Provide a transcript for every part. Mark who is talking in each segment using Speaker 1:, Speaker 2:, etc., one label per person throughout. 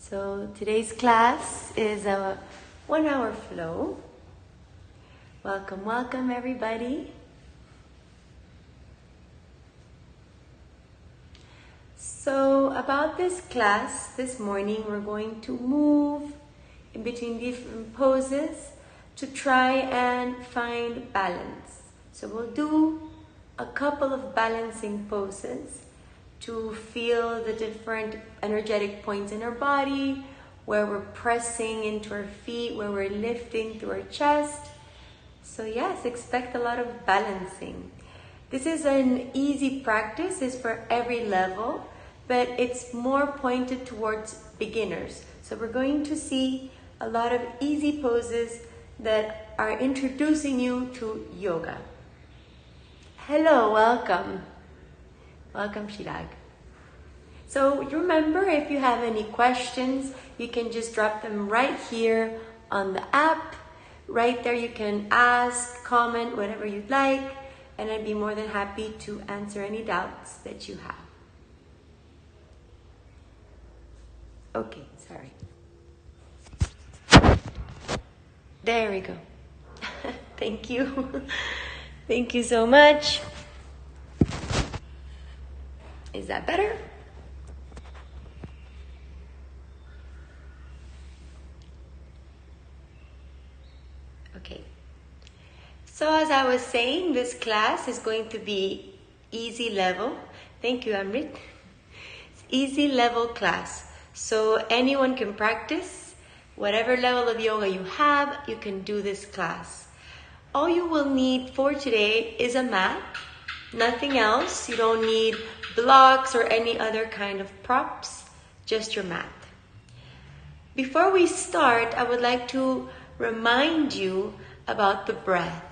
Speaker 1: So today's class is a 1-hour flow. Welcome, welcome everybody. So about this class, this morning we're going to move in between different poses to try and find balance. So we'll do a couple of balancing poses to feel the different energetic points in our body, where we're pressing into our feet, where we're lifting through our chest. So yes, expect a lot of balancing. This is an easy practice, it's for every level, but it's more pointed towards beginners. So we're going to see a lot of easy poses that are introducing you to yoga. Hello, welcome. Welcome, Shirag. So remember, if you have any questions, you can just drop them right here on the app. Right there you can ask, comment, whatever you'd like, and I'd be more than happy to answer any doubts that you have. Okay, sorry. There we go. Thank you. Thank you so much. Is that better? Okay. So as I was saying, this class is going to be easy level. Thank you, Amrit. It's easy level class. So anyone can practice. Whatever level of yoga you have, you can do this class. All you will need for today is a mat. Nothing else. You don't need blocks or any other kind of props. Just your mat. Before we start, I would like to remind you about the breath.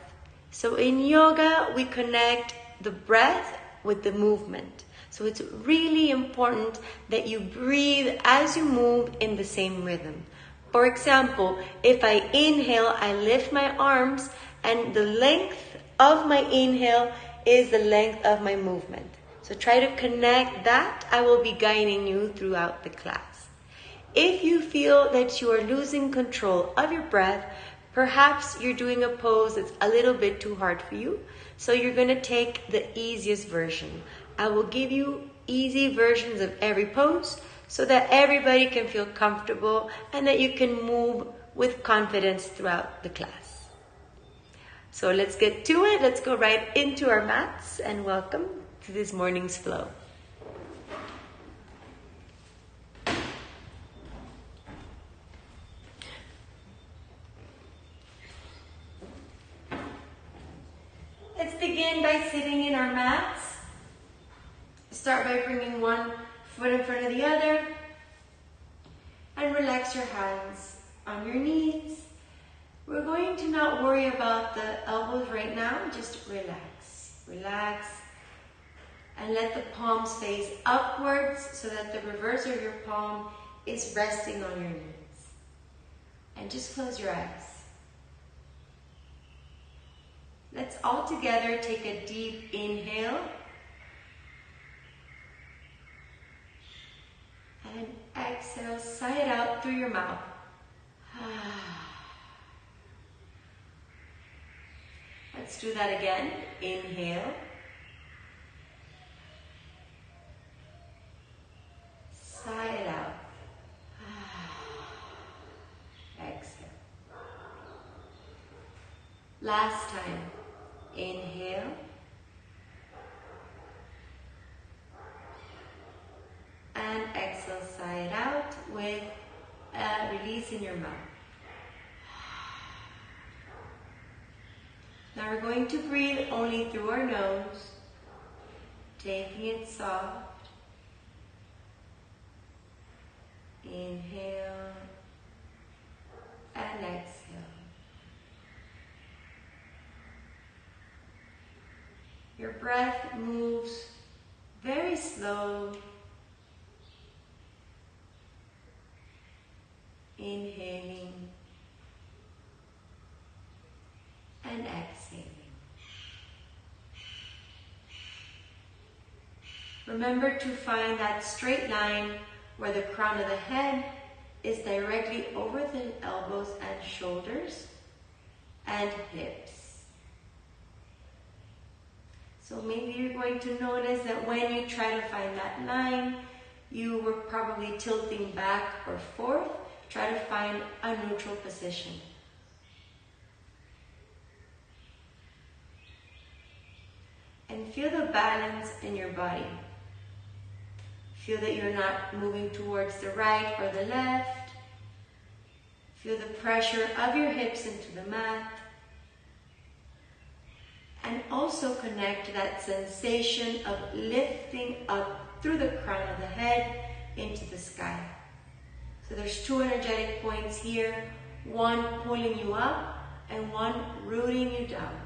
Speaker 1: So in yoga, we connect the breath with the movement. So it's really important that you breathe as you move in the same rhythm. For example, if I inhale, I lift my arms, and the length of my inhale is the length of my movement. So try to connect that. I will be guiding you throughout the class. If you feel that you are losing control of your breath, perhaps you're doing a pose that's a little bit too hard for you, so you're going to take the easiest version. I will give you easy versions of every pose so that everybody can feel comfortable and that you can move with confidence throughout the class. So let's get to it. Let's go right into our mats and welcome to this morning's flow. Let's begin by sitting in our mats. Start by bringing one foot in front of the other and relax your hands on your knees. We're going to not worry about the elbows right now, just relax. Relax and let the palms face upwards so that the reverse of your palm is resting on your knees. And just close your eyes. Let's all together take a deep inhale and exhale, sigh it out through your mouth. Let's do that again. Inhale. Sigh it out. Exhale. Last time. Inhale. And exhale, sigh it out with a release in your mouth. Now we're going to breathe only through our nose, taking it soft. Inhale and exhale. Your breath moves very slow. Inhaling and exhaling. Remember to find that straight line where the crown of the head is directly over the elbows and shoulders and hips. So maybe you're going to notice that when you try to find that line, you were probably tilting back or forth. Try to find a neutral position. And feel the balance in your body. Feel that you're not moving towards the right or the left. Feel the pressure of your hips into the mat. And also connect to that sensation of lifting up through the crown of the head into the sky. So there's two energetic points here, one pulling you up and one rooting you down.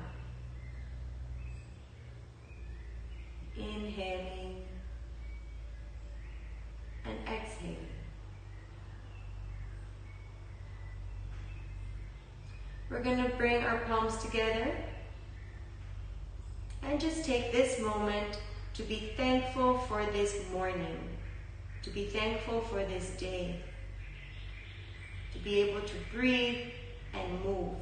Speaker 1: Inhaling and exhaling. We're going to bring our palms together and just take this moment to be thankful for this morning, to be thankful for this day, to be able to breathe and move.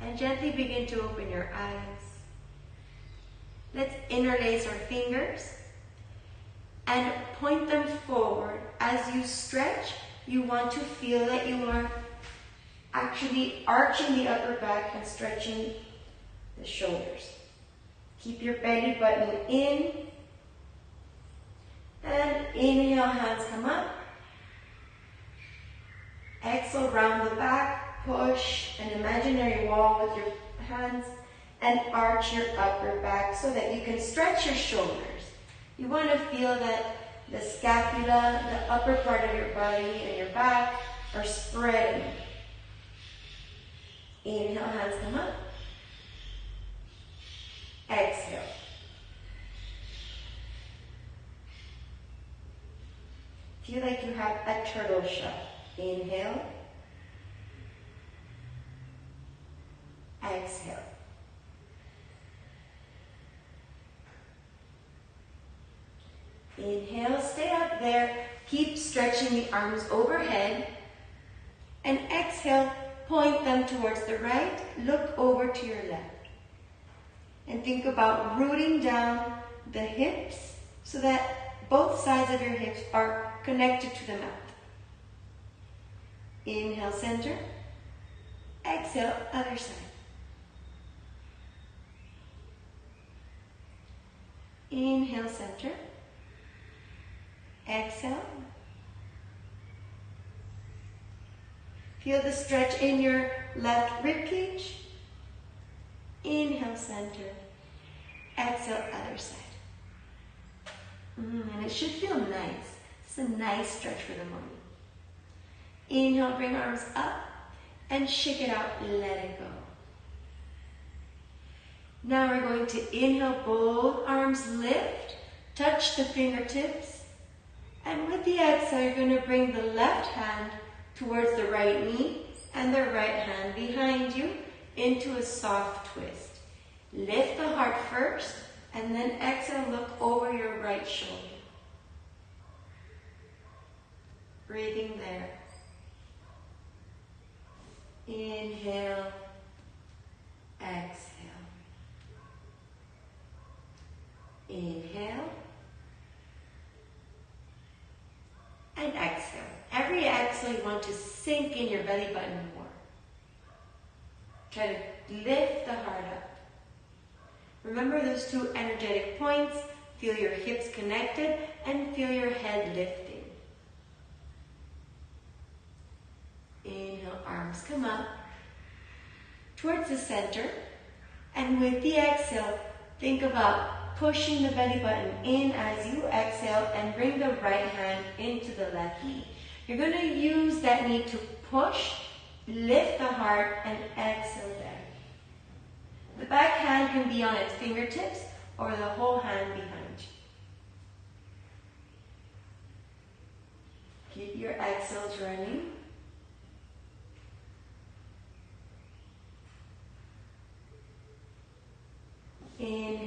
Speaker 1: And gently begin to open your eyes. Let's interlace our fingers and point them forward. As you stretch, you want to feel that you are actually arching the upper back and stretching the shoulders. Keep your belly button in. And inhale, hands come up. Exhale, round the back, push an imaginary wall with your hands and arch your upper back so that you can stretch your shoulders. You want to feel that the scapula, the upper part of your body and your back are spreading. Inhale, hands come up. Exhale. Feel like you have a turtle shell. Inhale. Exhale. Inhale, stay up there. Keep stretching the arms overhead. And exhale, point them towards the right. Look over to your left. And think about rooting down the hips so that both sides of your hips are connected to the mat. Inhale, center. Exhale, other side. Inhale, center. Exhale. Feel the stretch in your left rib cage. Inhale, center. Exhale, other side. And it should feel nice. It's a nice stretch for the morning. Inhale, bring arms up and shake it out, let it go. Now we're going to inhale, both arms lift, touch the fingertips, and with the exhale, you're going to bring the left hand towards the right knee and the right hand behind you into a soft twist. Lift the heart first, and then exhale, look over your right shoulder. Breathing there. Inhale, exhale. Inhale, and exhale. Every exhale, you want to sink in your belly button more. Try to lift the heart up. Remember those two energetic points. Feel your hips connected and feel your head lifting. Inhale, arms come up towards the center. And with the exhale, think about pushing the belly button in as you exhale and bring the right hand into the left knee. You're going to use that knee to push, lift the heart, and exhale down. The back hand can be on its fingertips or the whole hand behind you. Keep your exhales running.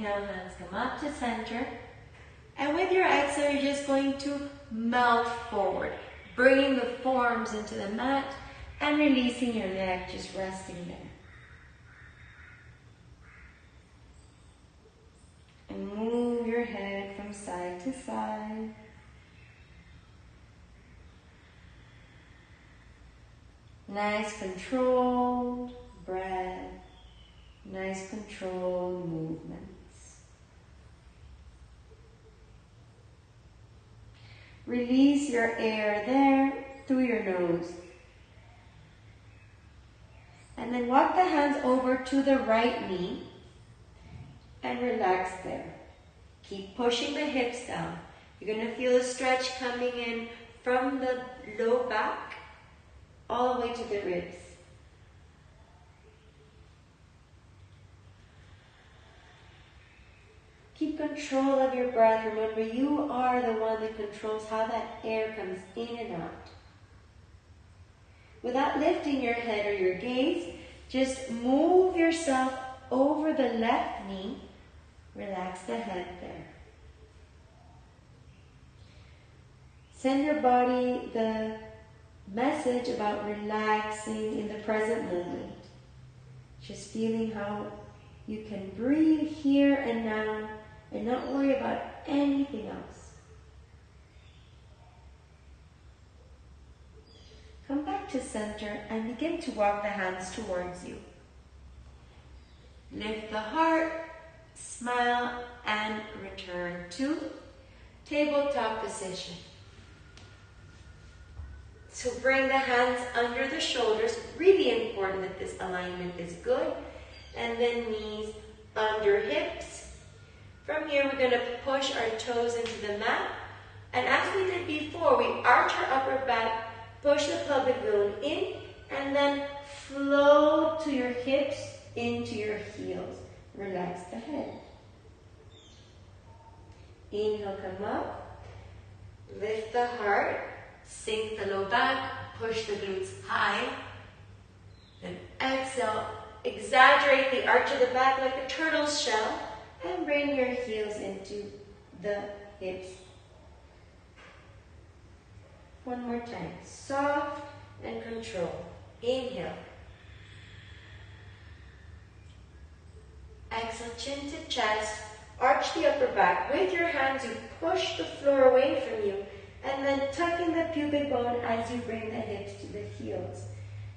Speaker 1: inhale, hands come up to center. And with your exhale, you're just going to melt forward, bringing the forearms into the mat and releasing your neck, just resting there. And move your head from side to side. Nice controlled breath, nice controlled movements. Release your air there through your nose. And then walk the hands over to the right knee and relax there. Keep pushing the hips down. You're going to feel a stretch coming in from the low back all the way to the ribs. Keep control of your breath. Remember, you are the one that controls how that air comes in and out. Without lifting your head or your gaze, just move yourself over the left knee. Relax the head there. Send your body the message about relaxing in the present moment. Just feeling how you can breathe here and now and not worry about anything else. Come back to center and begin to walk the hands towards you. Lift the heart, smile, and return to tabletop position. So bring the hands under the shoulders. Really important that this alignment is good. And then knees under hips. From here, we're going to push our toes into the mat. And as we did before, we arch our upper back, push the pelvic bone in, and then flow to your hips into your heels. Relax the head. Inhale, come up. Lift the heart. Sink the low back. Push the glutes high. Then exhale. Exaggerate the arch of the back like a turtle's shell. And bring your heels into the hips. One more time. Soft and control. Inhale. Exhale, chin to chest. Arch the upper back. With your hands, you push the floor away from you. And then tuck in the pubic bone as you bring the hips to the heels.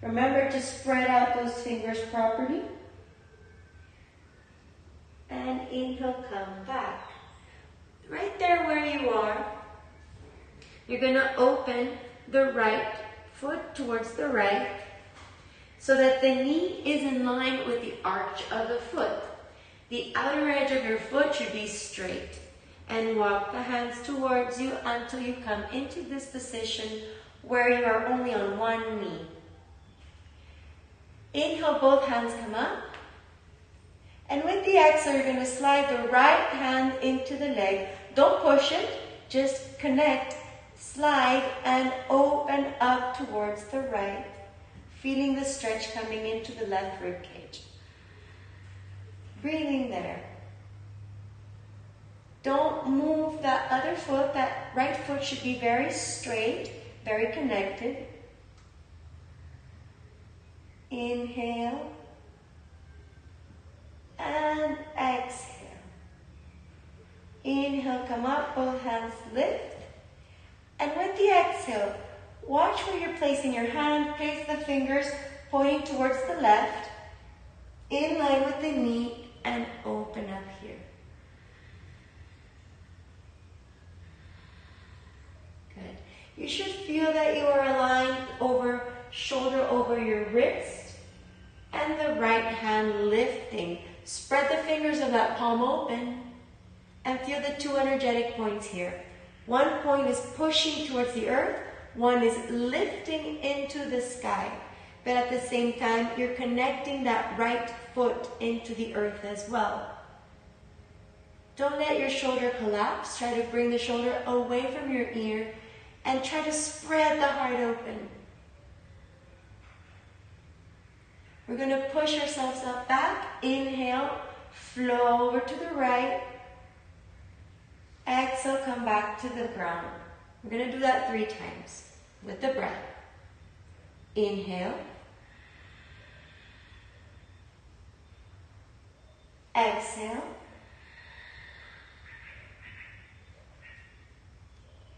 Speaker 1: Remember to spread out those fingers properly. And inhale, come back. Right there where you are, you're going to open the right foot towards the right so that the knee is in line with the arch of the foot. The outer edge of your foot should be straight. And walk the hands towards you until you come into this position where you are only on one knee. Inhale, both hands come up. And with the exhale, you're going to slide the right hand into the leg. Don't push it, just connect, slide, and open up towards the right. Feeling the stretch coming into the left rib cage. Breathing there. Don't move that other foot. That right foot should be very straight, very connected. Inhale. And exhale. Inhale, come up, both hands lift. And with the exhale, watch where you're placing your hand. Place the fingers pointing towards the left, in line with the knee, and open up here. Good. You should feel that you are aligned over, shoulder over your wrist, and the right hand lifting. Spread the fingers of that palm open and feel the two energetic points here. One point is pushing towards the earth, one is lifting into the sky. But at the same time, you're connecting that right foot into the earth as well. Don't let your shoulder collapse. Try to bring the shoulder away from your ear and try to spread the heart open. We're going to push ourselves up back. Inhale, flow over to the right. Exhale, come back to the ground. We're going to do that 3 times with the breath. Inhale. Exhale.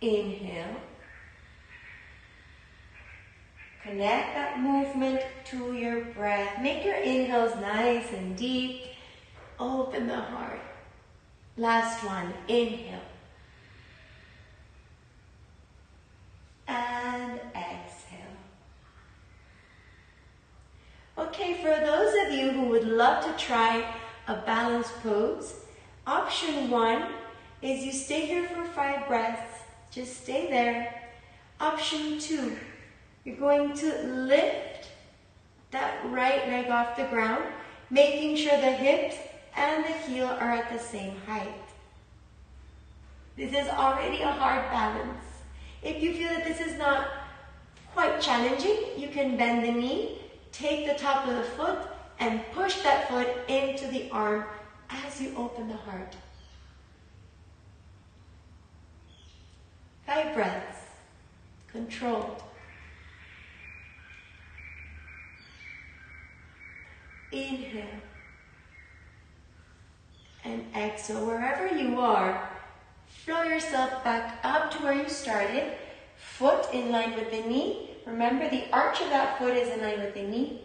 Speaker 1: Inhale. Connect that movement to your breath. Make your inhales nice and deep. Open the heart. Last one. Inhale. And exhale. Okay, for those of you who would love to try a balanced pose, option 1 is you stay here for 5 breaths. Just stay there. Option 2, you're going to lift that right leg off the ground, making sure the hips and the heel are at the same height. This is already a hard balance. If you feel that this is not quite challenging, you can bend the knee, take the top of the foot, and push that foot into the arm as you open the heart. 5 breaths, controlled. Inhale. And exhale. Wherever you are, flow yourself back up to where you started. Foot in line with the knee. Remember, the arch of that foot is in line with the knee.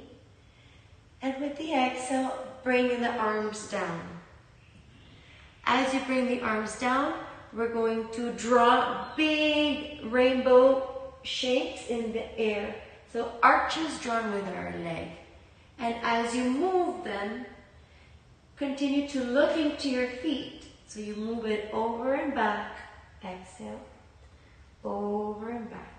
Speaker 1: And with the exhale, bring the arms down. As you bring the arms down, we're going to draw big rainbow shapes in the air. So arches drawn with our leg. And as you move them, continue to look into your feet. So you move it over and back. Exhale. Over and back.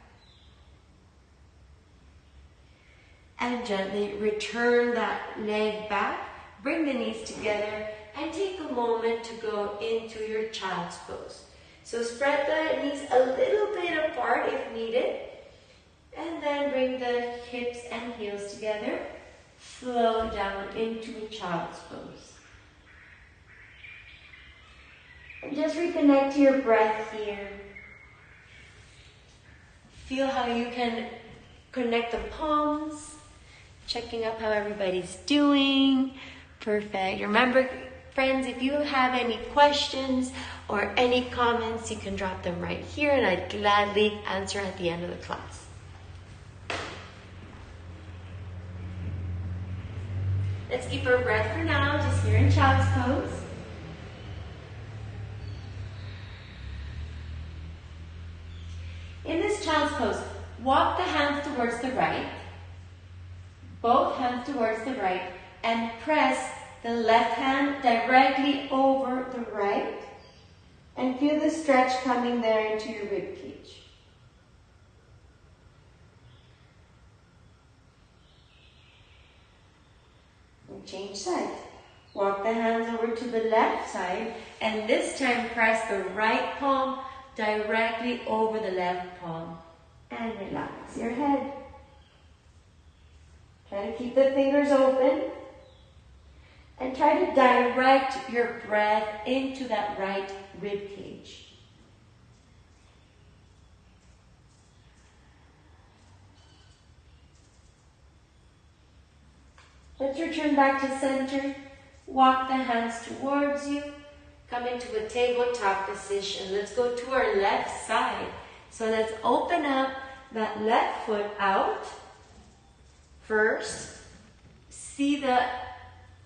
Speaker 1: And gently return that leg back. Bring the knees together and take a moment to go into your child's pose. So spread the knees a little bit apart if needed. And then bring the hips and heels together. Flow down into a child's pose. And just reconnect to your breath here. Feel how you can connect the palms. Checking up how everybody's doing. Perfect. Remember, friends, if you have any questions or any comments, you can drop them right here and I'd gladly answer at the end of the class. Let's keep our breath for now, just here in child's pose. In this child's pose, walk the hands towards the right, both hands towards the right, and press the left hand directly over the right, and feel the stretch coming there into your rib cage. And change sides. Walk the hands over to the left side, and this time press the right palm directly over the left palm. And relax your head. Try to keep the fingers open. And try to direct your breath into that right rib cage. Let's return back to center. Walk the hands towards you. Come into a tabletop position. Let's go to our left side. So let's open up that left foot out. First, see the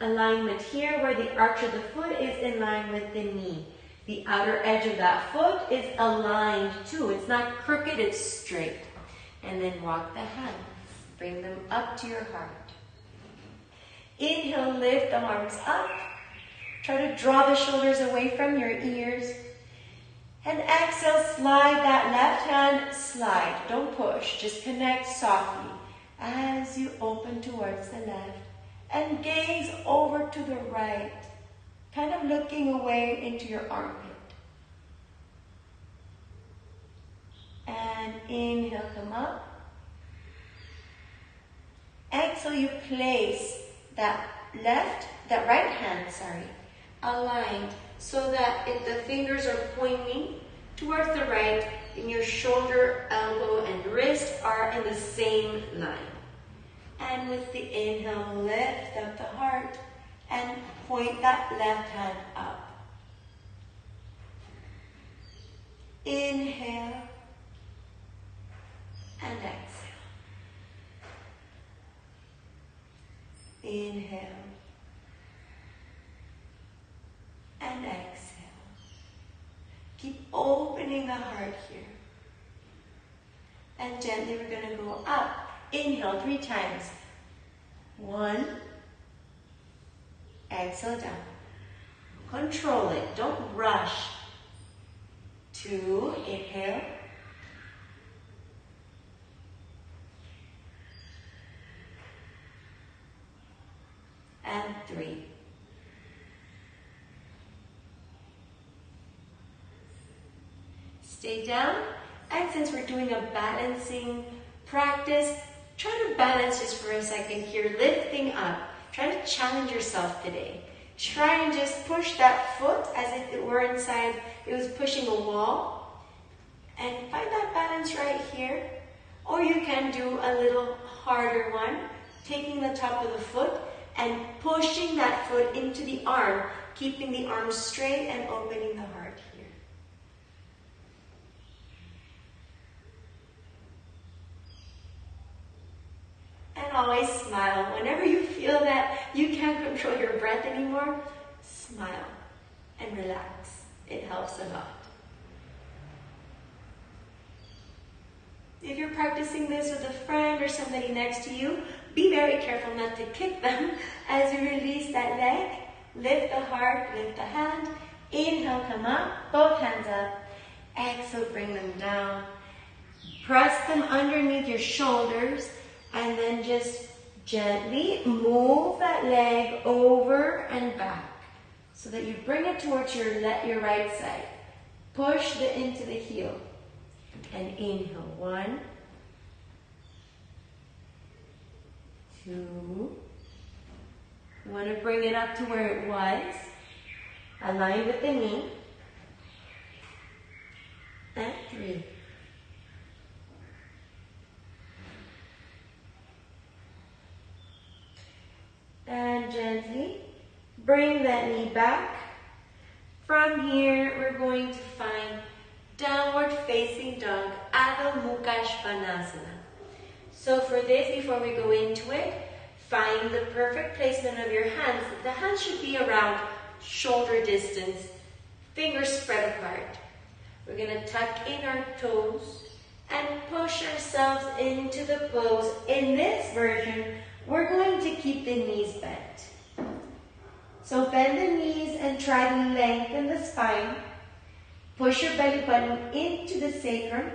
Speaker 1: alignment here where the arch of the foot is in line with the knee. The outer edge of that foot is aligned too. It's not crooked, it's straight. And then walk the hands. Bring them up to your heart. Inhale, lift the arms up. Try to draw the shoulders away from your ears. And exhale, slide that left hand, slide. Don't push, just connect softly as you open towards the left. And gaze over to the right, kind of looking away into your armpit. And inhale, come up. Exhale, you place that that right hand, aligned so that if the fingers are pointing towards the right, and your shoulder, elbow, and wrist are in the same line. And with the inhale, lift up the heart and point that left hand up. Inhale and exhale. Inhale and exhale. Keep opening the heart here. And gently we're going to go up. Inhale 3 times. 1. Exhale down. Control it. Don't rush. 2. Inhale. And 3. Stay down. And since we're doing a balancing practice, try to balance just for a second here, lifting up. Try to challenge yourself today. Try and just push that foot as if it were inside, it was pushing a wall. And find that balance right here. Or you can do a little harder one, taking the top of the foot and pushing that foot into the arm, keeping the arm straight and opening the heart here. And always smile. Whenever you feel that you can't control your breath anymore, smile and relax. It helps a lot. If you're practicing this with a friend or somebody next to you, be very careful not to kick them as you release that leg. Lift the heart, lift the hand. Inhale, come up, both hands up. Exhale, bring them down. Press them underneath your shoulders and then just gently move that leg over and back so that you bring it towards your right side. Push into the heel. And inhale, 1, 2. You want to bring it up to where it was. Align with the knee. And 3. And gently bring that knee back. From here, we're going to find Downward Facing Dog, Adho Mukha Svanasana. So for this, before we go into it, find the perfect placement of your hands. The hands should be around shoulder distance, fingers spread apart. We're going to tuck in our toes and push ourselves into the pose. In this version, we're going to keep the knees bent. So bend the knees and try to lengthen the spine. Push your belly button into the sacrum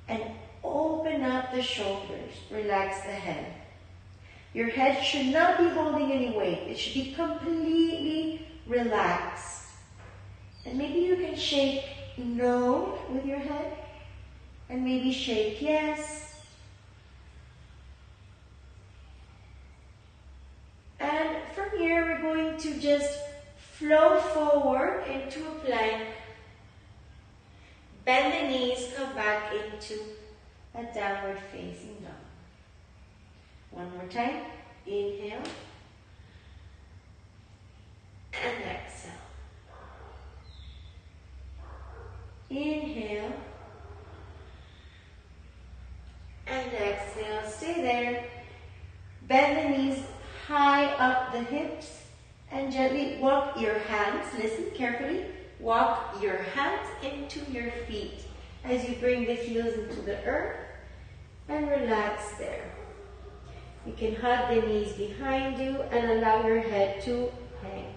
Speaker 1: and open up the shoulders. Relax the head. Your head should not be holding any weight. It should be completely relaxed. And maybe you can shake no with your head and maybe shake yes. And from here, we're going to just flow forward into a plank. Bend the knees, come back into a downward facing dog. One more time. Inhale. And exhale. Inhale. And exhale. Stay there. Bend the knees high up the hips and gently walk your hands. Listen carefully. Walk your hands into your feet as you bring the heels into the earth and relax there. You can hug the knees behind you and allow your head to hang.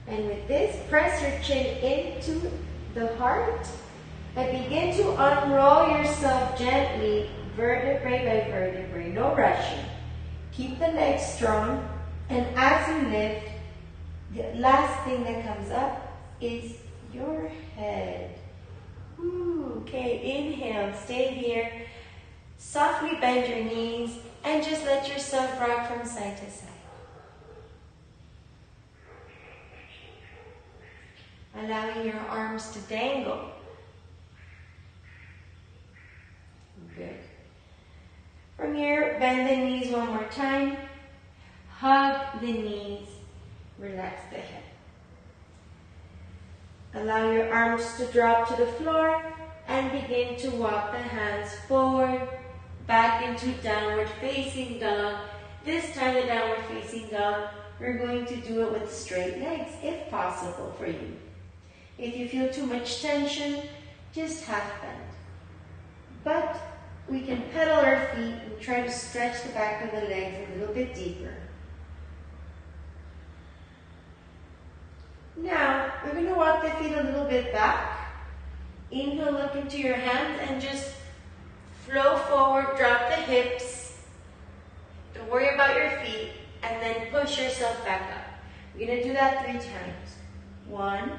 Speaker 1: And with this, press your chin into the heart and begin to unroll yourself gently, vertebrae by vertebrae, no rushing. Keep the legs strong, and as you lift, the last thing that comes up is your head. Ooh, okay, inhale, stay here. Softly bend your knees and And just let yourself rock from side to side. Allowing your arms to dangle. Good. From here, bend the knees one more time. Hug the knees. Relax the head. Allow your arms to drop to the floor and begin to walk the hands forward, back into downward facing dog. This time the downward facing dog, we're going to do it with straight legs if possible for you. If you feel too much tension, just half bend. But we can pedal our feet and try to stretch the back of the legs a little bit deeper. Now, we're going to walk the feet a little bit back. Inhale, look into your hands and just flow forward, drop the hips. Don't worry about your feet, and then push yourself back up. We're going to do that 3 times. 1,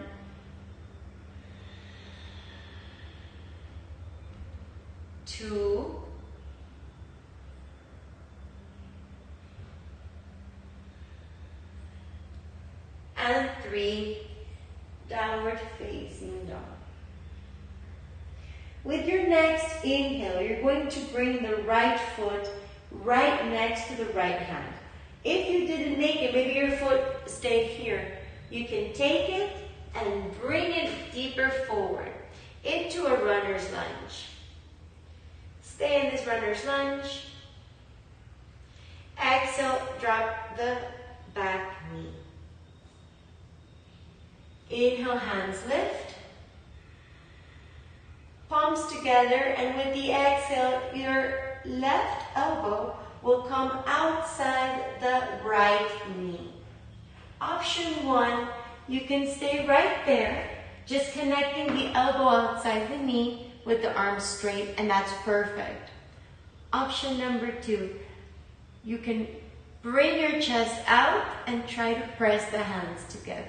Speaker 1: 2, and 3, downward facing dog. With your next inhale, you're going to bring the right foot right next to the right hand. If you didn't make it, maybe your foot stayed here, you can take it and bring it deeper forward into a runner's lunge. Stay in this runner's lunge. Exhale, drop the back knee. Inhale, hands lift. Palms together, and with the exhale, your left elbow will come outside the right knee. Option 1, you can stay right there, just connecting the elbow outside the knee with the arms straight, and that's perfect. Option number 2, you can bring your chest out and try to press the hands together.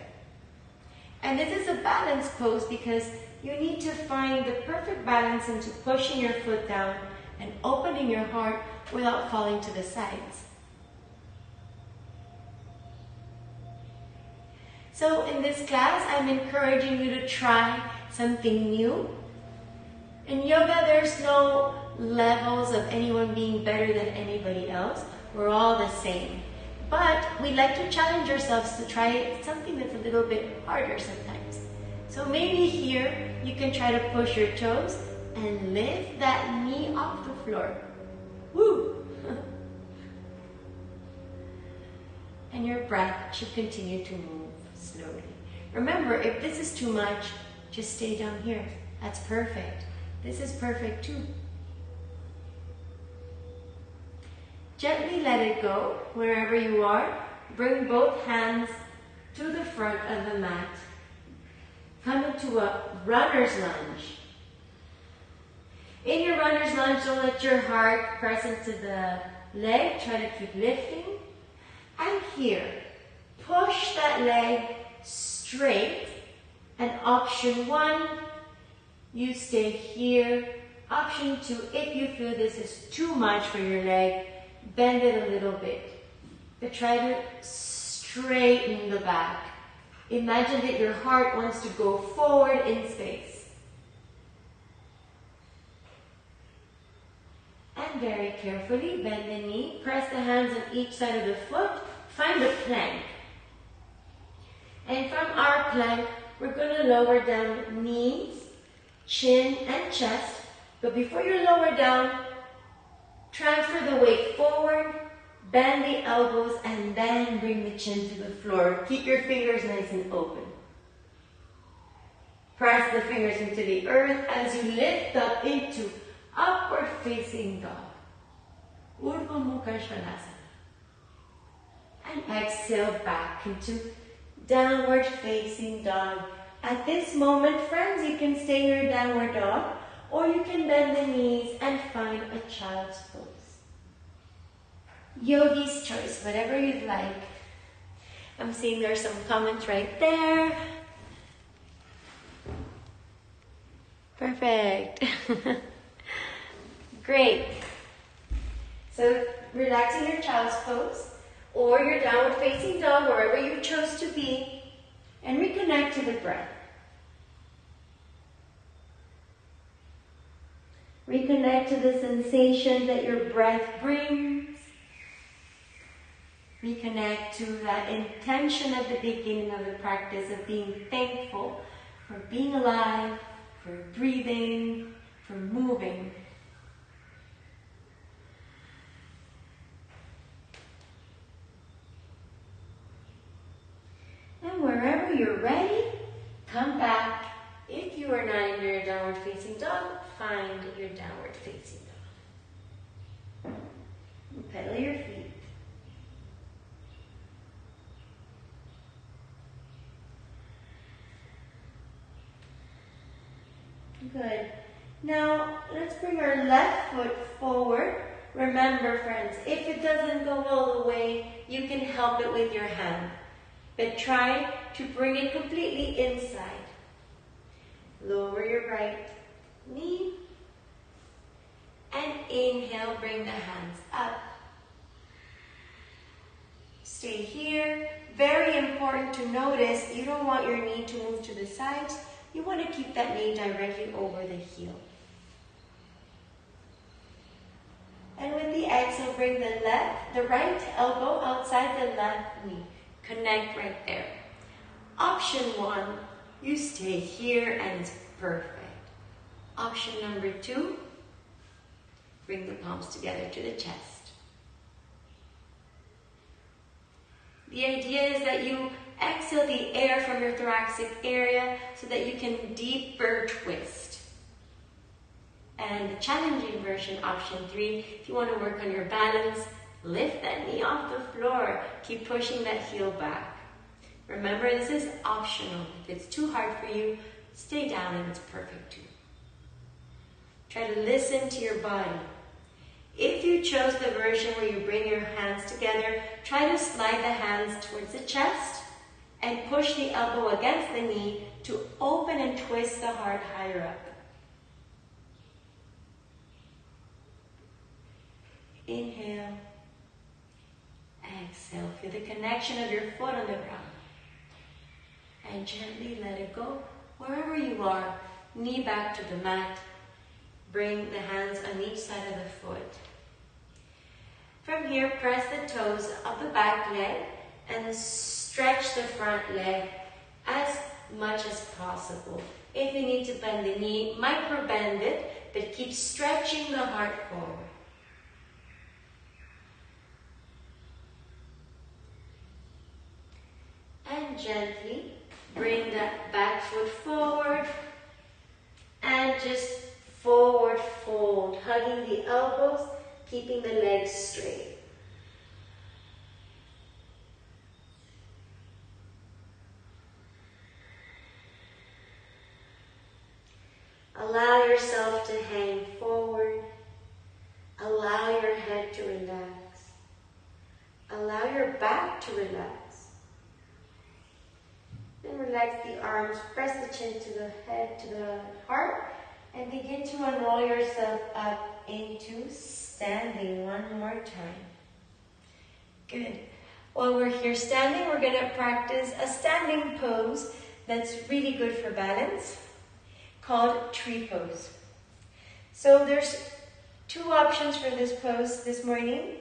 Speaker 1: And this is a balance pose because you need to find the perfect balance into pushing your foot down and opening your heart without falling to the sides. So in this class, I'm encouraging you to try something new. In yoga, there's no levels of anyone being better than anybody else. We're all the same. But we like to challenge ourselves to try something that's a little bit harder sometimes. So maybe here, you can try to push your toes and lift that knee off the floor. Woo! And your breath should continue to move slowly. Remember, if this is too much, just stay down here. That's perfect. This is perfect too. Gently let it go wherever you are. Bring both hands to the front of the mat. Come into a runner's lunge. In your runner's lunge, don't let your heart press into the leg. Try to keep lifting. And here, push that leg straight. And option 1, you stay here. Option 2, if you feel this is too much for your leg, bend it a little bit. But try to straighten the back. Imagine that your heart wants to go forward in space. And very carefully bend the knee. Press the hands on each side of the foot. Find a plank. And from our plank, we're going to lower down knees, chin, and chest. But before you lower down, transfer the weight forward, bend the elbows, and then bring the chin to the floor. Keep your fingers nice and open. Press the fingers into the earth as you lift up into upward facing dog. Urdhva Mukha Svanasana. And exhale back into downward facing dog. At this moment, friends, you can stay in your downward dog, or you can bend the knees and find a child's pose. Yogi's choice, whatever you'd like. I'm seeing there's some comments right there. Perfect. Great. So relaxing your child's pose or your downward facing dog, wherever you chose to be, and reconnect to the breath. Reconnect to the sensation that your breath brings. Reconnect to that intention at the beginning of the practice of being thankful for being alive, for breathing, for moving. And wherever you're ready, come back. If you are not in your downward facing dog, find your downward facing dog. And pedal your feet. Good. Now, let's bring our left foot forward. Remember, friends, if it doesn't go all the way, you can help it with your hand. But try to bring it completely inside. Lower your right knee. And inhale, bring the hands up. Stay here. Very important to notice, you don't want your knee to move to the sides. You want to keep that knee directly over the heel. And with the exhale, bring the right elbow outside the left knee. Connect right there. Option 1, you stay here and it's perfect. Option number 2, bring the palms together to the chest. The idea is that you exhale the air from your thoracic area so that you can deeper twist. And the challenging version, option 3, if you want to work on your balance, lift that knee off the floor. Keep pushing that heel back. Remember, this is optional. If it's too hard for you, stay down and it's perfect too. Try to listen to your body. If you chose the version where you bring your hands together, try to slide the hands towards the chest and push the elbow against the knee to open and twist the heart higher up. Inhale. Exhale. Feel the connection of your foot on the ground. And gently let it go. Wherever you are, knee back to the mat. Bring the hands on each side of the foot. From here, press the toes of the back leg and stretch the front leg as much as possible. If you need to bend the knee, micro bend it, but keep stretching the heart forward. And gently bring that back foot forward and just forward fold, hugging the elbows, keeping the legs straight. Allow yourself to hang forward. Allow your head to relax. Allow your back to relax. Then relax the arms, press the chin to the head, to the heart, and begin to unroll yourself up into standing one more time. Good. While we're here standing, we're going to practice a standing pose that's really good for balance, called tree pose. So there's two options for this pose this morning.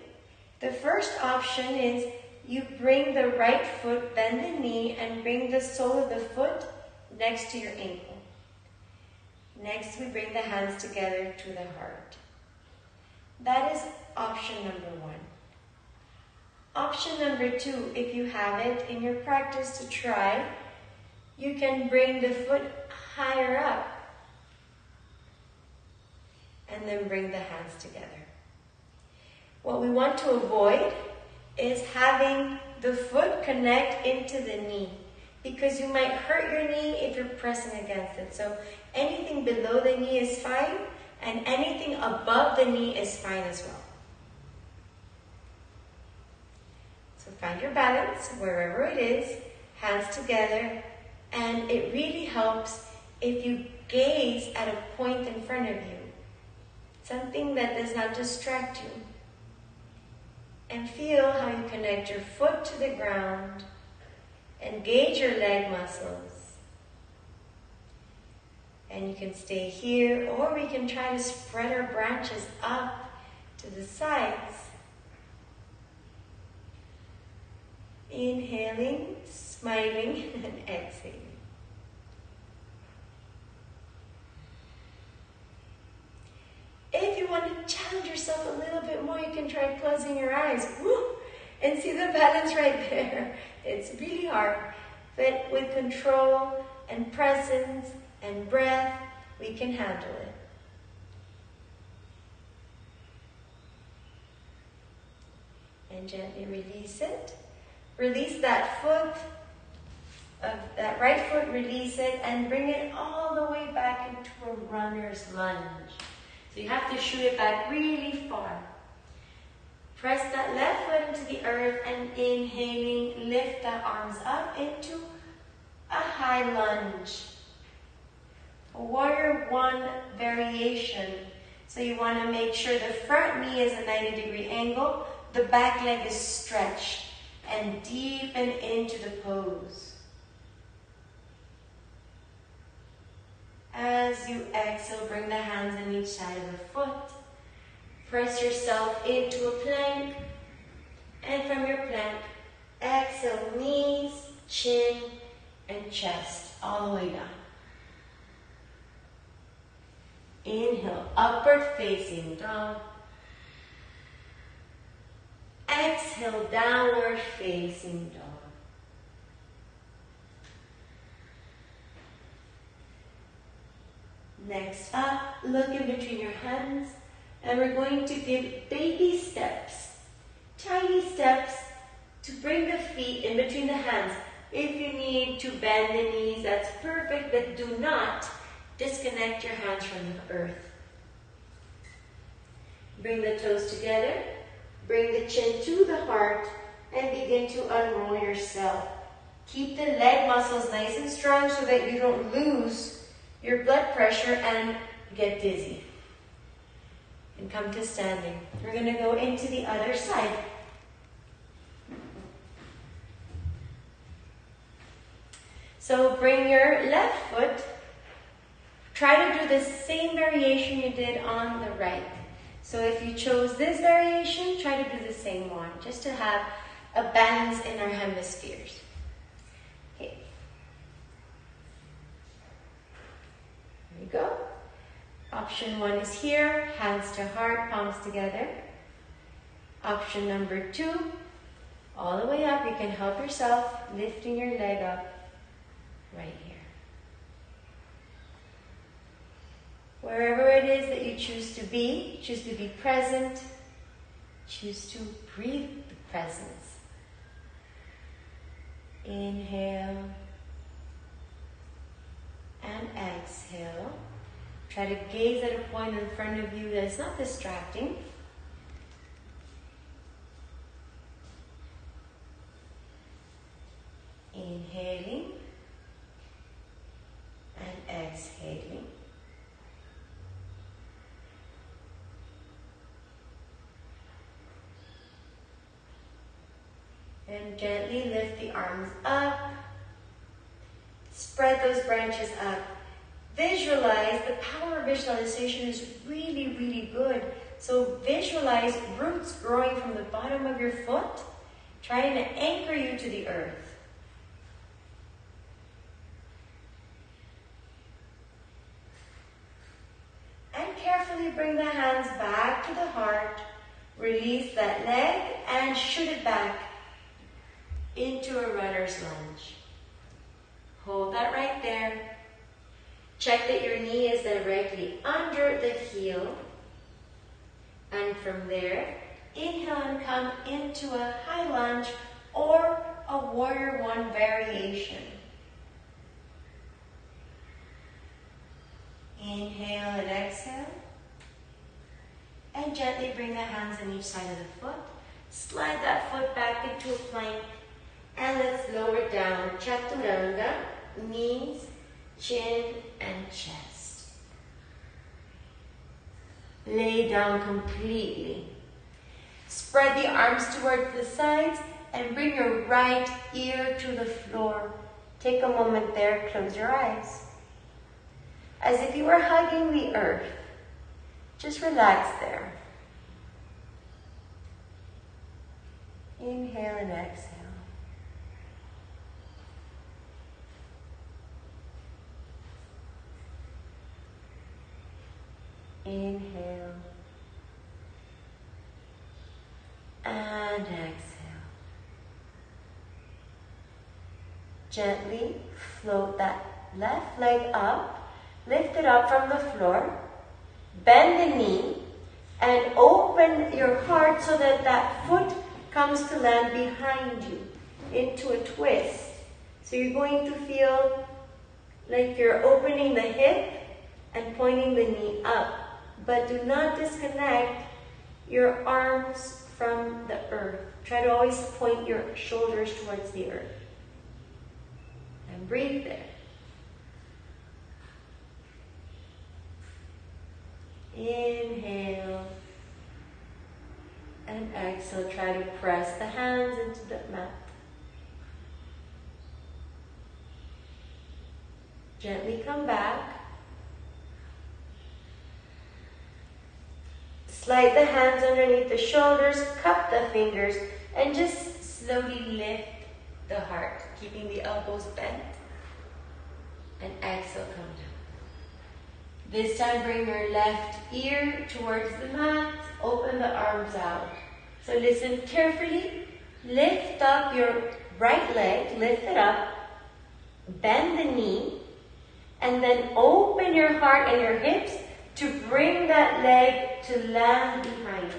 Speaker 1: The first option is you bring the right foot, bend the knee, and bring the sole of the foot next to your ankle. Next, we bring the hands together to the heart. That is option number 1. Option number 2, if you have it in your practice to try, you can bring the foot higher up and then bring the hands together. What we want to avoid is having the foot connect into the knee, because you might hurt your knee if you're pressing against it. So anything below the knee is fine, and anything above the knee is fine as well. So find your balance wherever it is, hands together, and it really helps if you gaze at a point in front of you, something that does not distract you. And feel how you connect your foot to the ground. Engage your leg muscles. And you can stay here, or we can try to spread our branches up to the sides. Inhaling, smiling, and exhaling. If you want to challenge yourself a little bit more, you can try closing your eyes. Woo! And see the balance right there. It's really hard. But with control and presence and breath, we can handle it. And gently release it. Release that foot, that right foot, release it, and bring it all the way back into a runner's lunge. So you have to shoot it back really far. Press that left foot into the earth and inhaling, lift the arms up into a high lunge. A warrior one variation. So you want to make sure the front knee is a 90-degree angle, the back leg is stretched, and deepen into the pose. As you exhale, bring the hands on each side of the foot. Press yourself into a plank. And from your plank, exhale, knees, chin, and chest, all the way down. Inhale, upward facing dog. Exhale, downward facing dog. Next up, look in between your hands, and we're going to give baby steps, tiny steps to bring the feet in between the hands. If you need to bend the knees, that's perfect, but do not disconnect your hands from the earth. Bring the toes together, bring the chin to the heart, and begin to unroll yourself. Keep the leg muscles nice and strong so that you don't lose your blood pressure and get dizzy. And come to standing. We're going to go into the other side. So bring your left foot. Try to do the same variation you did on the right. So if you chose this variation, try to do the same one, just to have a balance in our hemispheres. Okay. There you go. Option 1 is here, hands to heart, palms together. Option number 2, all the way up, you can help yourself, lifting your leg up right here. Wherever it is that you choose to be present, choose to breathe the presence. Inhale and exhale. Try to gaze at a point in front of you that is not distracting. Inhaling and exhaling. And gently lift the arms up. Spread those branches up. Visualize, the power of visualization is really, really good. So visualize roots growing from the bottom of your foot, trying to anchor you to the earth. And carefully bring the hands back to the heart. Release that leg and shoot it back into a runner's lunge. Hold that right there. Check that your knee is directly under the heel. And from there, inhale and come into a high lunge or a warrior one variation. Inhale and exhale. And gently bring the hands on each side of the foot. Slide that foot back into a plank. And let's lower down. Chaturanga, knees, chin, and chest. Lay down completely. Spread the arms towards the sides and bring your right ear to the floor. Take a moment there, close your eyes. As if you were hugging the earth. Just relax there. Inhale and exhale. Inhale and exhale. Gently float that left leg up, lift it up from the floor, bend the knee, and open your heart so that that foot comes to land behind you into a twist. So you're going to feel like you're opening the hip and pointing the knee up. But do not disconnect your arms from the earth. Try to always point your shoulders towards the earth. And breathe there. Inhale. And exhale. Try to press the hands into the mat. Gently come back. Slide the hands underneath the shoulders, cup the fingers, and just slowly lift the heart, keeping the elbows bent. And exhale, come down. This time, bring your left ear towards the mat, open the arms out. So listen carefully, lift up your right leg, lift it up, bend the knee, and then open your heart and your hips to bring that leg to land behind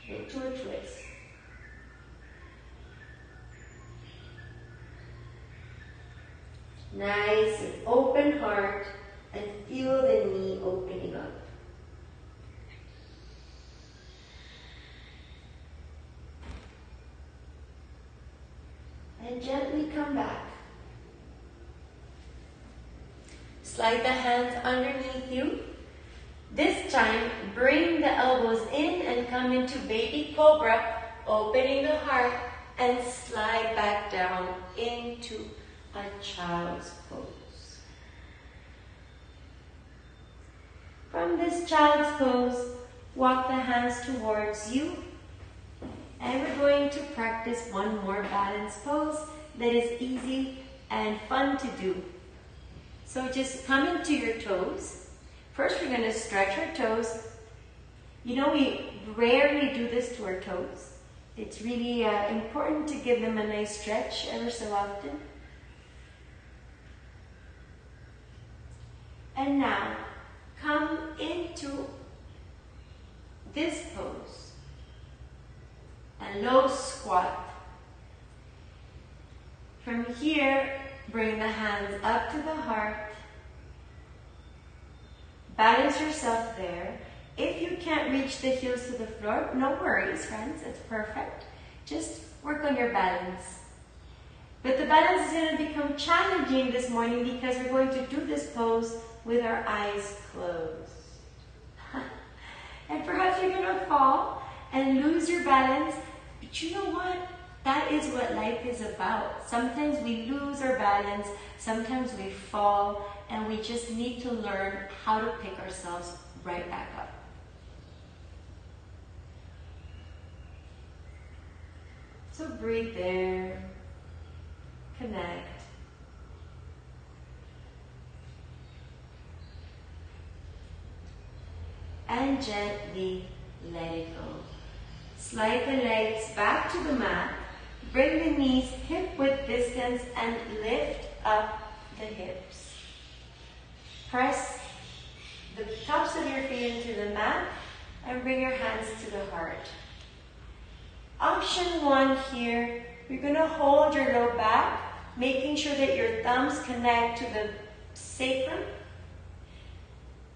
Speaker 1: you. Into a twist. Nice and open heart, and feel the knee opening up. And gently come back. Slide the hands underneath you. This time, bring the elbows in and come into baby cobra, opening the heart, and slide back down into a child's pose. From this child's pose, walk the hands towards you. And we're going to practice one more balance pose that is easy and fun to do. So just come into your toes. First, we're going to stretch our toes. You know, we rarely do this to our toes. It's really important to give them a nice stretch ever so often. And now, come into this pose. A low squat. From here, bring the hands up to the heart. Balance yourself there. If you can't reach the heels to the floor, no worries, friends. It's perfect. Just work on your balance. But the balance is going to become challenging this morning because we're going to do this pose with our eyes closed. And perhaps you're going to fall and lose your balance. But you know what? That is what life is about. Sometimes we lose our balance, sometimes we fall, and we just need to learn how to pick ourselves right back up. So breathe there, connect. And gently let it go. Slide the legs back to the mat. Bring the knees hip-width distance and lift up the hips. Press the tops of your feet into the mat and bring your hands to the heart. Option 1 here, you're going to hold your low back, making sure that your thumbs connect to the sacrum.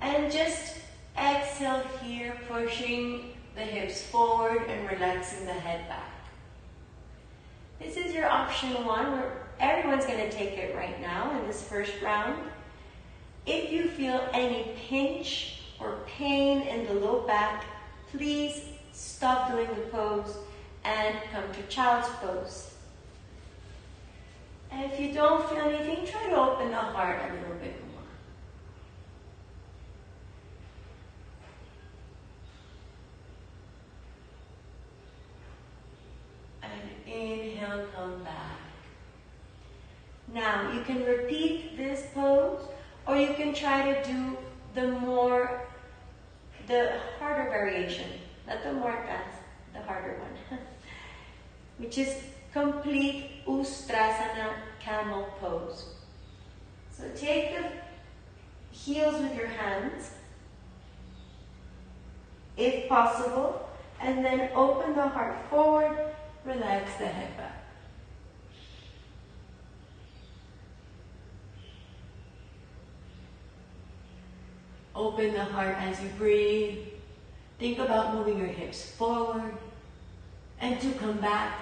Speaker 1: And just exhale here, pushing the hips forward and relaxing the head back. This is your option 1, where everyone's going to take it right now in this first round. If you feel any pinch or pain in the low back, please stop doing the pose and come to child's pose. And if you don't feel anything, try to open the heart a little bit more. And inhale, come back. Now, you can repeat this pose, or you can try to do the harder variation, not the more advanced, the harder one, which is complete Ustrasana camel pose. So take the heels with your hands, if possible, and then open the heart forward, relax the head back. Open the heart as you breathe. Think about moving your hips forward. And to come back,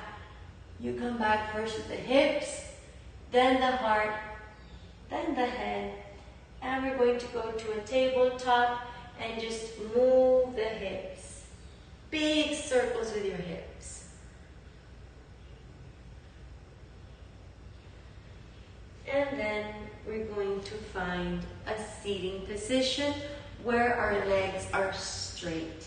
Speaker 1: you come back first with the hips, then the heart, then the head. And we're going to go to a tabletop and just move the hips. Big circles with your hips. And then we're going to find a seating position where our legs are straight.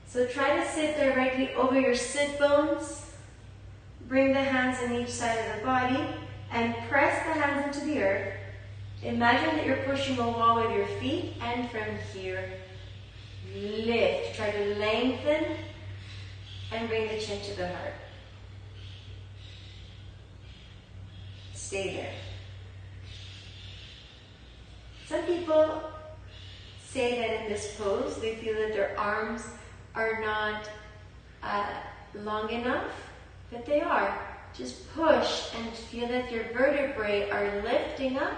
Speaker 1: So try to sit directly over your sit bones. Bring the hands on each side of the body and press the hands into the earth. Imagine that you're pushing a wall with your feet, and from here, lift. Try to lengthen and bring the chin to the heart. Stay there. Some people say that in this pose, they feel that their arms are not long enough, but they are. Just push and feel that your vertebrae are lifting up,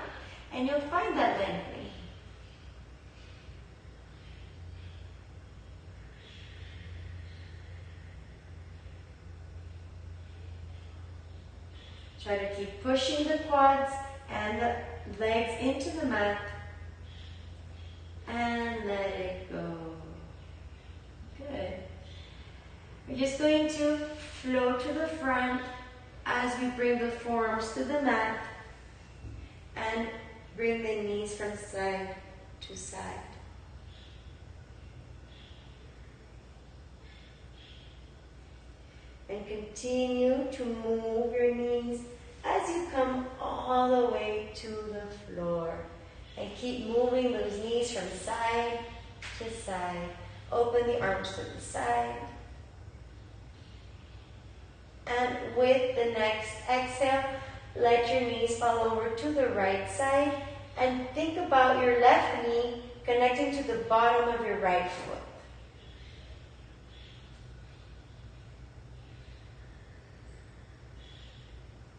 Speaker 1: and you'll find that lengthening. Try to keep pushing the quads and the legs into the mat, and let it go. Good. We're just going to flow to the front as we bring the forearms to the mat and bring the knees from side to side. And continue to move your knees as you come all the way to the floor. And keep moving those knees from side to side. Open the arms to the side. And with the next exhale, let your knees fall over to the right side. And think about your left knee connecting to the bottom of your right foot.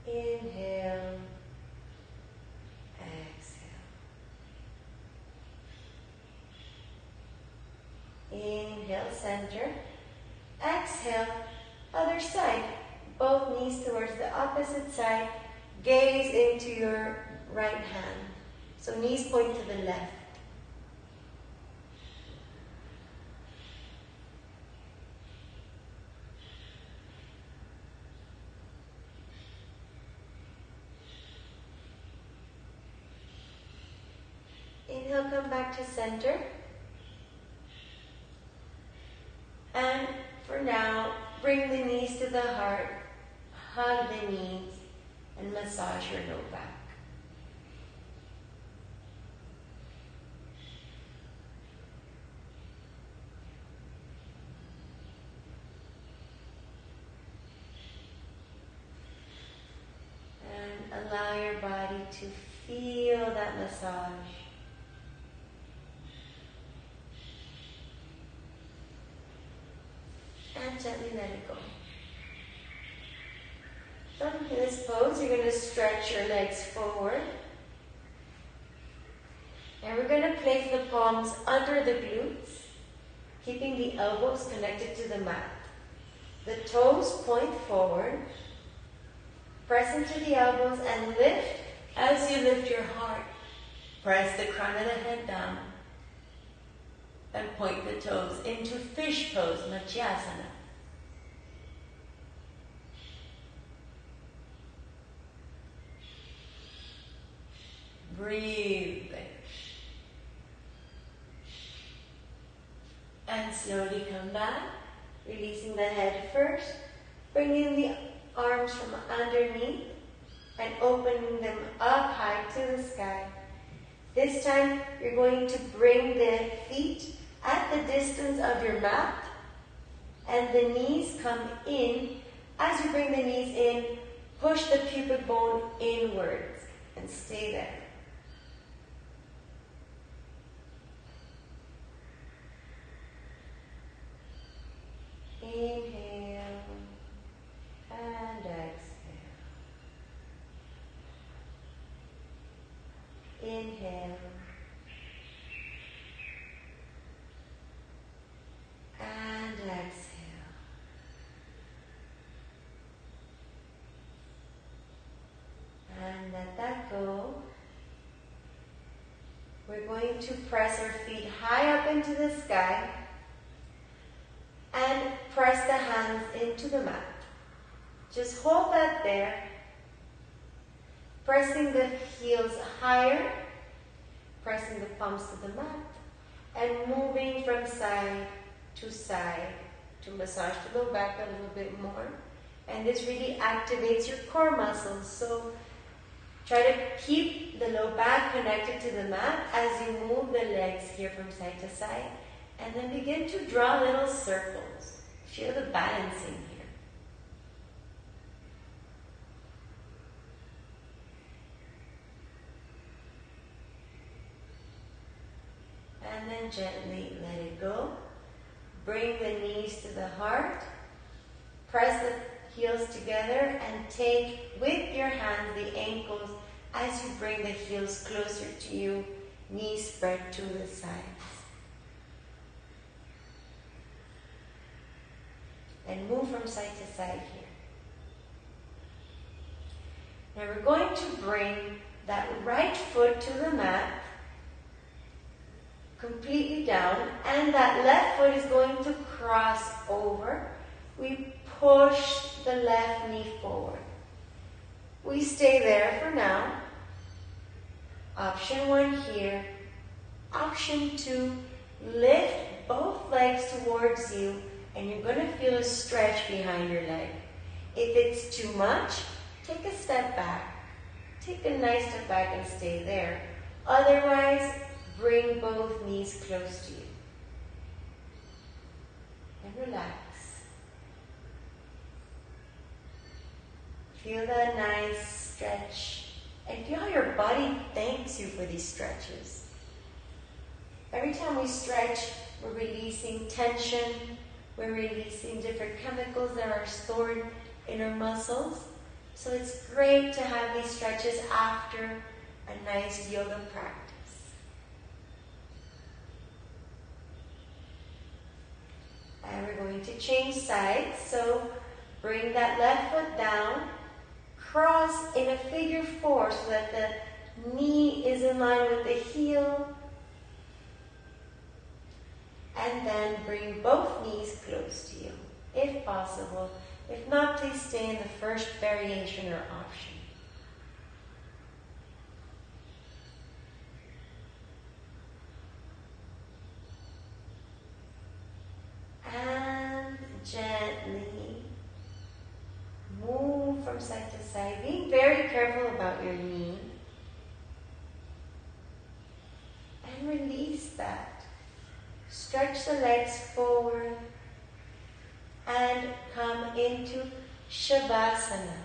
Speaker 1: Inhale, exhale. Inhale, center. Exhale, other side. Both knees towards the opposite side. Gaze into your right hand. So knees point to the left. Inhale, come back to center. And for now, bring the knees to the heart. Hug the knees and massage your low back. And allow your body to feel that massage. And gently let it go. So in this pose, you're going to stretch your legs forward. And we're going to place the palms under the glutes, keeping the elbows connected to the mat. The toes point forward. Press into the elbows and lift as you lift your heart. Press the crown of the head down. And point the toes into fish pose, Matsuyasana. Breathe. And slowly come back, releasing the head first, bringing the arms from underneath and opening them up high to the sky. This time, you're going to bring the feet at the distance of your mat and the knees come in. As you bring the knees in, push the pubic bone inwards and stay there. Inhale and exhale. Inhale and exhale. And let that go. We're going to press our feet high up into the sky and press the hands into the mat. Just hold that there, pressing the heels higher, pressing the palms to the mat, and moving from side to side to massage the low back a little bit more. And this really activates your core muscles. So try to keep the low back connected to the mat as you move the legs here from side to side. And then begin to draw little circles. Feel the balancing here. And then gently let it go. Bring the knees to the heart. Press the heels together and take with your hands the ankles as you bring the heels closer to you. Knees spread to the sides. And move from side to side here. Now we're going to bring that right foot to the mat, completely down, and that left foot is going to cross over. We push the left knee forward. We stay there for now. Option 1 here. Option 2, lift both legs towards you. And you're going to feel a stretch behind your leg. If it's too much, take a step back. Take a nice step back and stay there. Otherwise, bring both knees close to you. And relax. Feel that nice stretch. And feel how your body thanks you for these stretches. Every time we stretch, we're releasing tension. We're releasing different chemicals that are stored in our muscles. So it's great to have these stretches after a nice yoga practice. And we're going to change sides. So bring that left foot down. Cross in a figure 4 so that the knee is in line with the heel. And then bring both knees close to you, if possible. If not, please stay in the first variation or option. And gently move from side to side, being very careful about your knee. And release that. Stretch the legs forward and come into Shavasana.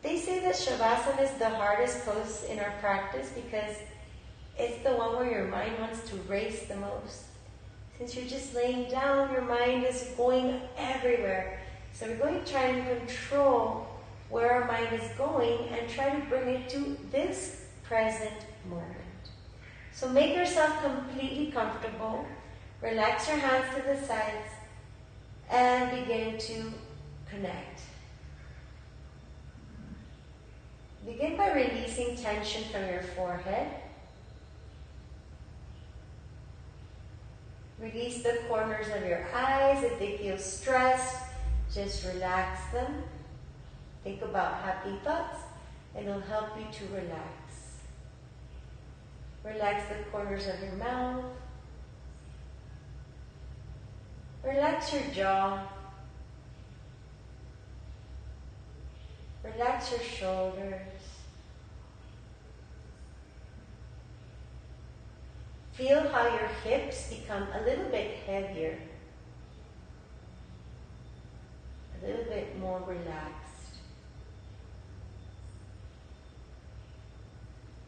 Speaker 1: They say that Shavasana is the hardest pose in our practice because it's the one where your mind wants to race the most. Since you're just laying down, your mind is going everywhere. So we're going to try and control where our mind is going and try to bring it to this present moment. So make yourself completely comfortable. Relax your hands to the sides and begin to connect. Begin by releasing tension from your forehead. Release the corners of your eyes. If they feel stressed, just relax them. Think about happy thoughts, and it'll help you to relax. Relax the corners of your mouth. Relax your jaw. Relax your shoulders. Feel how your hips become a little bit heavier, a little bit more relaxed.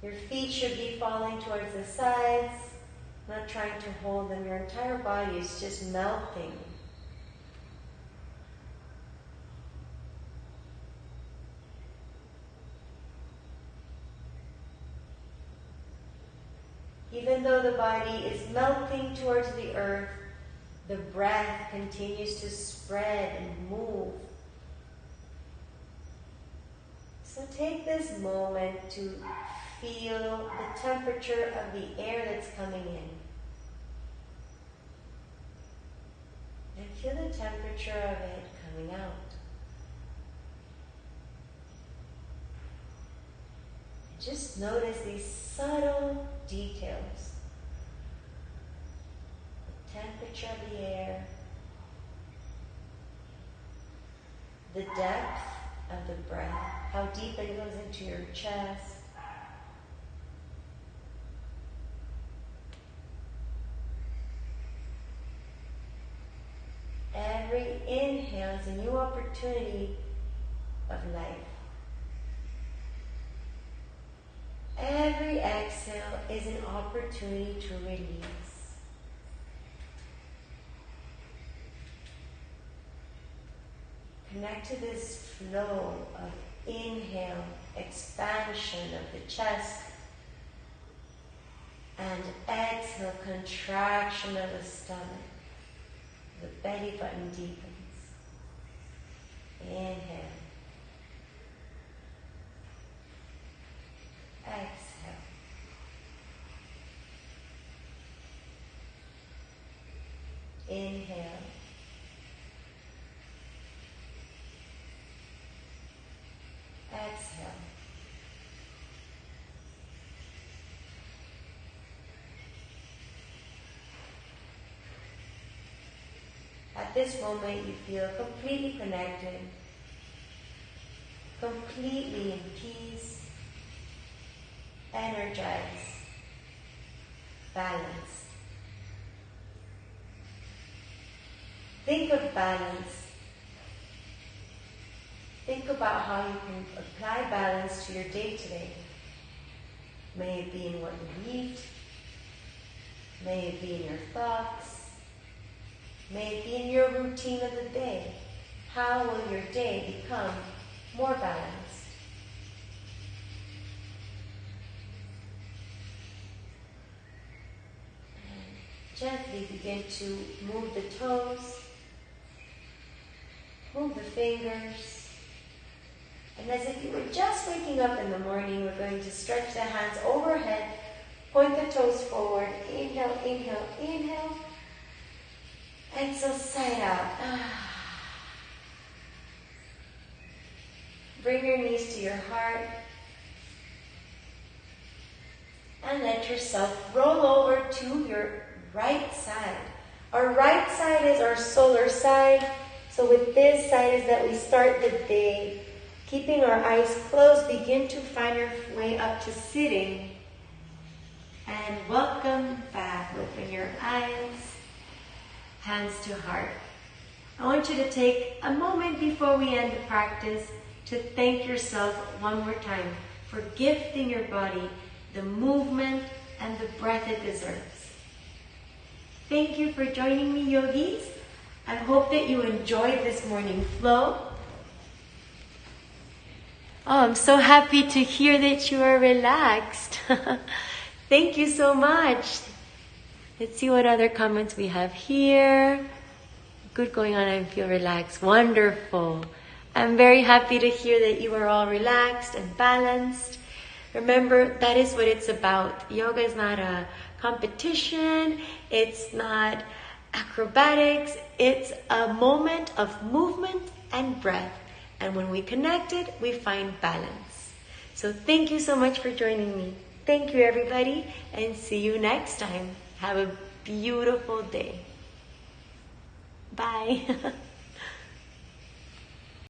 Speaker 1: Your feet should be falling towards the sides, not trying to hold them. Your entire body is just melting. Even though the body is melting towards the earth, the breath continues to spread and move. So take this moment to feel the temperature of the air that's coming in. And feel the temperature of it coming out. Just notice these subtle details. The temperature of the air, the depth of the breath, how deep it goes into your chest. Every inhale is a new opportunity of life. Every exhale is an opportunity to release. Connect to this flow of inhale, expansion of the chest, and exhale, contraction of the stomach. The belly button deepens. Inhale. Exhale. Inhale. Exhale. At this moment, you feel completely connected, completely in peace, energized, balanced. Think of balance. Think about how you can apply balance to your day-to-day. May it be in what you eat. May it be in your thoughts. May it be in your routine of the day. How will your day become more balanced? And gently begin to move the toes, move the fingers. And as if you were just waking up in the morning, we're going to stretch the hands overhead, point the toes forward. Inhale, inhale, inhale. Exhale, side out. Bring your knees to your heart. And let yourself roll over to your right side. Our right side is our solar side. So with this side is that we start the day. Keeping our eyes closed, begin to find your way up to sitting. And welcome back. Open your eyes. Hands to heart. I want you to take a moment before we end the practice to thank yourself one more time for gifting your body the movement and the breath it deserves. Thank you for joining me, yogis. I hope that you enjoyed this morning flow. Oh, I'm so happy to hear that you are relaxed. Thank you so much. Let's see what other comments we have here. Good going on, I feel relaxed. Wonderful. I'm very happy to hear that you are all relaxed and balanced. Remember, that is what it's about. Yoga is not a competition. It's not Acrobatics, it's a moment of movement and breath. And when we connect it, we find balance. So thank you so much for joining me. Thank you, everybody, and see you next time. Have a beautiful day. Bye.